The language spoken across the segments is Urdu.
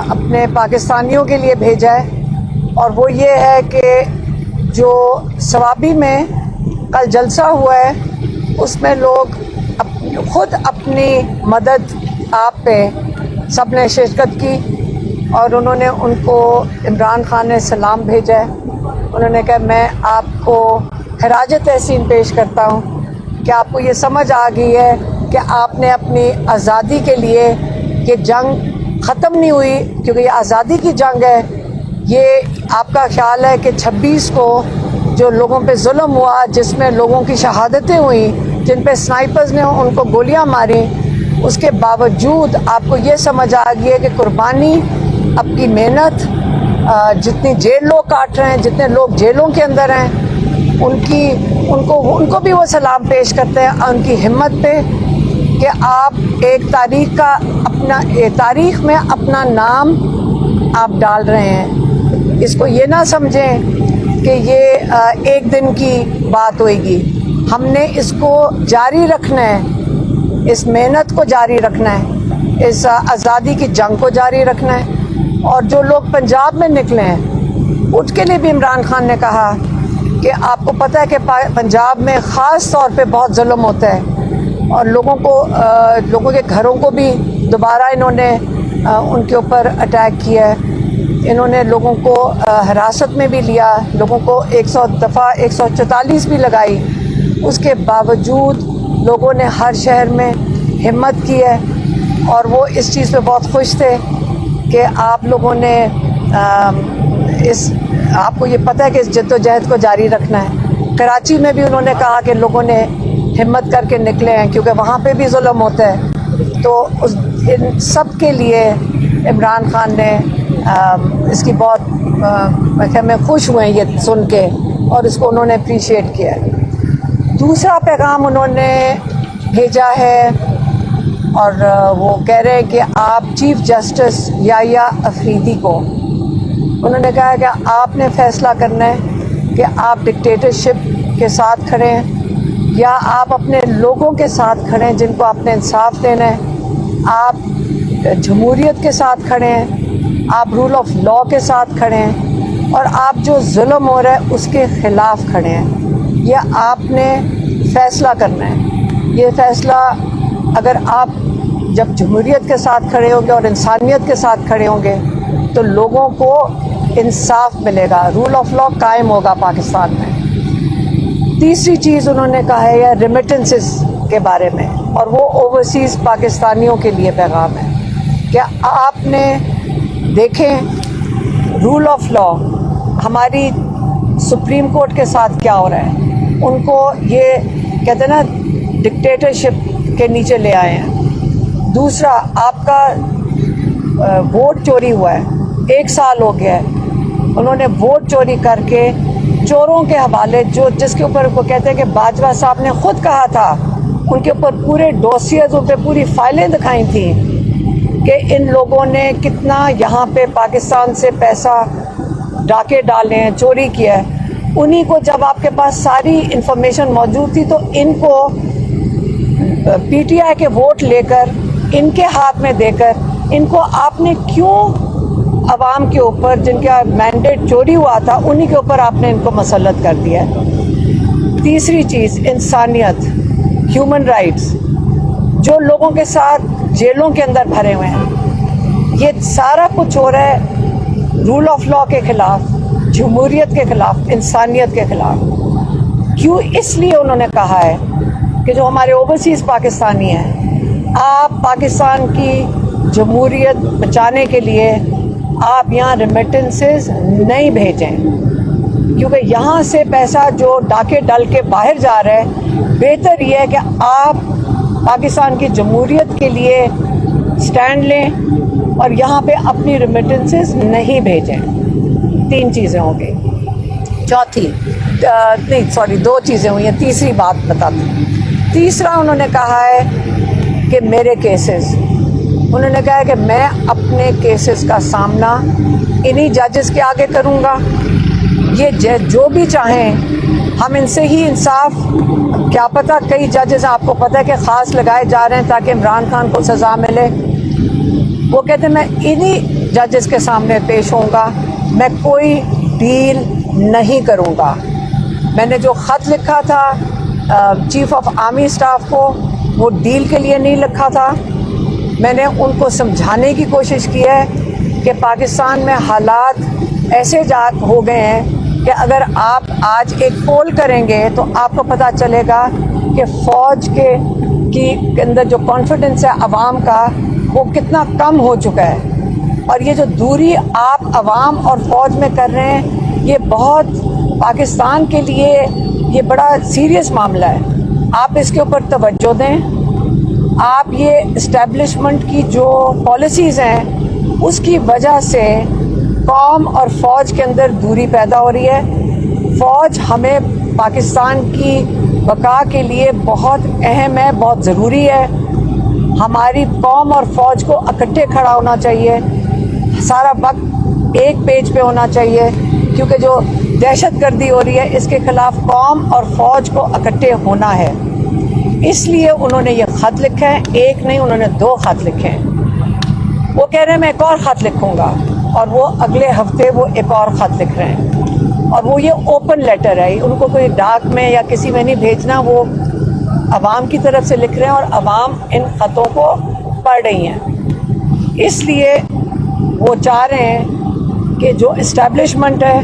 اپنے پاکستانیوں کے لیے بھیجا ہے، اور وہ یہ ہے کہ جو ثوابی میں کل جلسہ ہوا ہے اس میں لوگ خود اپنی مدد آپ پہ سب نے شرکت کی، اور انہوں نے ان کو عمران خان نے سلام بھیجا ہے۔ انہوں نے کہا میں آپ کو خراج تحسین پیش کرتا ہوں کہ آپ کو یہ سمجھ آ گئی ہے کہ آپ نے اپنی آزادی کے لیے، یہ جنگ ختم نہیں ہوئی کیونکہ یہ آزادی کی جنگ ہے، یہ آپ کا خیال ہے کہ 26 کو جو لوگوں پہ ظلم ہوا، جس میں لوگوں کی شہادتیں ہوئیں، جن پہ سنائپرز نے ان کو گولیاں ماری، اس کے باوجود آپ کو یہ سمجھ آ گئی ہے کہ قربانی، آپ کی محنت، جتنی جیل لوگ کاٹ رہے ہیں، جتنے لوگ جیلوں کے اندر ہیں، ان کو بھی وہ سلام پیش کرتے ہیں ان کی ہمت پہ کہ آپ ایک تاریخ میں اپنا نام آپ ڈال رہے ہیں۔ اس کو یہ نہ سمجھیں کہ یہ ایک دن کی بات ہوئے گی، ہم نے اس کو جاری رکھنا ہے، اس محنت کو جاری رکھنا ہے، اس آزادی کی جنگ کو جاری رکھنا ہے۔ اور جو لوگ پنجاب میں نکلے ہیں ان کے لیے بھی عمران خان نے کہا کہ آپ کو پتہ ہے کہ پنجاب میں خاص طور پہ بہت ظلم ہوتا ہے، اور لوگوں کے گھروں کو بھی دوبارہ انہوں نے ان کے اوپر اٹیک کیا ہے، انہوں نے لوگوں کو حراست میں بھی لیا، لوگوں کو 100 دفعہ 144 بھی لگائی۔ اس کے باوجود لوگوں نے ہر شہر میں ہمت کی ہے، اور وہ اس چیز پہ بہت خوش تھے کہ آپ لوگوں نے آپ کو یہ پتہ ہے کہ اس جد و جہد کو جاری رکھنا ہے۔ کراچی میں بھی انہوں نے کہا کہ لوگوں نے ہمت کر کے نکلے ہیں کیونکہ وہاں پہ بھی ظلم ہوتا ہے، تو ان سب کے لیے عمران خان نے اس کی بہت میں خوش ہوئے ہیں یہ سن کے، اور اس کو انہوں نے اپریشیٹ کیا ہے۔ دوسرا پیغام انہوں نے بھیجا ہے، اور وہ کہہ رہے ہیں کہ آپ چیف جسٹس یحییٰ افریدی کو انہوں نے کہا کہ آپ نے فیصلہ کرنا ہے کہ آپ ڈکٹیٹرشپ کے ساتھ کھڑے ہیں یا آپ اپنے لوگوں کے ساتھ کھڑے ہیں جن کو آپ نے انصاف دینا ہے، آپ جمہوریت کے ساتھ کھڑے ہیں، آپ رول آف لاء کے ساتھ کھڑے ہیں، اور آپ جو ظلم ہو رہا ہے اس کے خلاف کھڑے ہیں۔ یہ آپ نے فیصلہ کرنا ہے۔ یہ فیصلہ اگر آپ جب جمہوریت کے ساتھ کھڑے ہوں گے اور انسانیت کے ساتھ کھڑے ہوں گے تو لوگوں کو انصاف ملے گا، رول آف لاء قائم ہوگا پاکستان میں۔ تیسری چیز انہوں نے کہا ہے یہ ریمیٹنسز کے بارے میں، اور وہ اوورسیز پاکستانیوں کے لیے پیغام ہے کہ آپ نے دیکھیں رول آف لاء ہماری سپریم کورٹ کے ساتھ کیا ہو رہا ہے، ان کو یہ کہتے ہیں نا ڈکٹیٹرشپ کے نیچے لے آئے ہیں۔ دوسرا آپ کا ووٹ چوری ہوا ہے، 1 سال ہو گیا ہے، انہوں نے ووٹ چوری کر کے چوروں کے حوالے جس کے اوپر وہ کہتے ہیں کہ باجوہ صاحب نے خود کہا تھا، ان کے اوپر پورے ڈوسیز، ان پہ پوری فائلیں دکھائی تھیں کہ ان لوگوں نے کتنا یہاں پہ پاکستان سے پیسہ ڈاکے ڈالے ہیں، چوری کیا ہے۔ انہی کو جب آپ کے پاس ساری انفارمیشن موجود تھی تو ان کو پی ٹی آئی کے ووٹ لے کر ان کے ہاتھ میں دے کر ان کو آپ نے کیوں عوام کے اوپر جن کا مینڈیٹ چوری ہوا تھا انہی کے اوپر آپ نے ان کو مسلط کر دیا ہے۔ تیسری چیز انسانیت، ہیومن رائٹس، جو لوگوں کے ساتھ جیلوں کے اندر بھرے ہوئے ہیں، یہ سارا کچھ ہو رہا ہے رول آف لاء کے خلاف، جمہوریت کے خلاف، انسانیت کے خلاف۔ کیوں؟ اس لیے انہوں نے کہا ہے کہ جو ہمارے اوورسیز پاکستانی ہیں، آپ پاکستان کی جمہوریت بچانے کے لیے آپ یہاں ریمیٹنسز نہیں بھیجیں، کیونکہ یہاں سے پیسہ جو ڈاکے ڈل کے باہر جا رہا ہے، بہتر یہ ہے کہ آپ پاکستان کی جمہوریت کے لیے سٹینڈ لیں اور یہاں پہ اپنی ریمیٹنسز نہیں بھیجیں۔ 3 چیزیں ہوں گی۔ دو چیزیں ہوئی ہیں، تیسری بات بتاتی ہوں۔ تیسرا انہوں نے کہا ہے کہ میرے کیسز، انہوں نے کہا ہے کہ میں اپنے کیسز کا سامنا انہی ججز کے آگے کروں گا، یہ جو بھی چاہیں ہم ان سے ہی انصاف، کیا پتہ کئی ججز آپ کو پتہ ہے کہ خاص لگائے جا رہے ہیں تاکہ عمران خان کو سزا ملے، وہ کہتے ہیں میں انہی ججز کے سامنے پیش ہوں گا, میں کوئی ڈیل نہیں کروں گا. میں نے جو خط لکھا تھا چیف آف آرمی اسٹاف کو, وہ ڈیل کے لیے نہیں لکھا تھا. میں نے ان کو سمجھانے کی کوشش کی ہے کہ پاکستان میں حالات ایسے ہو گئے ہیں کہ اگر آپ آج ایک پول کریں گے تو آپ کو پتہ چلے گا کہ فوج کے اندر جو کانفیڈنس ہے عوام کا, وہ کتنا کم ہو چکا ہے. اور یہ جو دوری آپ عوام اور فوج میں کر رہے ہیں, یہ بہت پاکستان کے لیے یہ بڑا سیریس معاملہ ہے. آپ اس کے اوپر توجہ دیں. آپ یہ اسٹیبلشمنٹ کی جو پالیسیز ہیں اس کی وجہ سے قوم اور فوج کے اندر دوری پیدا ہو رہی ہے. فوج ہمیں پاکستان کی بقا کے لیے بہت اہم ہے, بہت ضروری ہے. ہماری قوم اور فوج کو اکٹھے کھڑا ہونا چاہیے, سارا وقت ایک پیج پہ ہونا چاہیے, کیونکہ جو دہشت گردی ہو رہی ہے اس کے خلاف قوم اور فوج کو اکٹھے ہونا ہے. اس لیے انہوں نے یہ خط لکھا ہے, ایک نہیں انہوں نے 2 خط لکھے ہیں. وہ کہہ رہے ہیں میں ایک اور خط لکھوں گا, اور وہ اگلے ہفتے وہ ایک اور خط لکھ رہے ہیں. اور وہ یہ اوپن لیٹر ہے, ان کو کوئی ڈاک میں یا کسی میں نہیں بھیجنا, وہ عوام کی طرف سے لکھ رہے ہیں اور عوام ان خطوں کو پڑھ رہی ہیں. اس لیے وہ چاہ رہے ہیں کہ جو اسٹیبلشمنٹ ہے,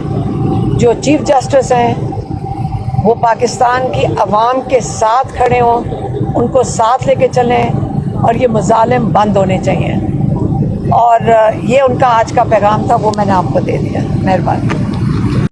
جو چیف جسٹس ہیں, وہ پاکستان کی عوام کے ساتھ کھڑے ہوں, ان کو ساتھ لے کے چلیں, اور یہ مظالم بند ہونے چاہیے. اور یہ ان کا آج کا پیغام تھا, وہ میں نے آپ کو دے دیا. مہربانی.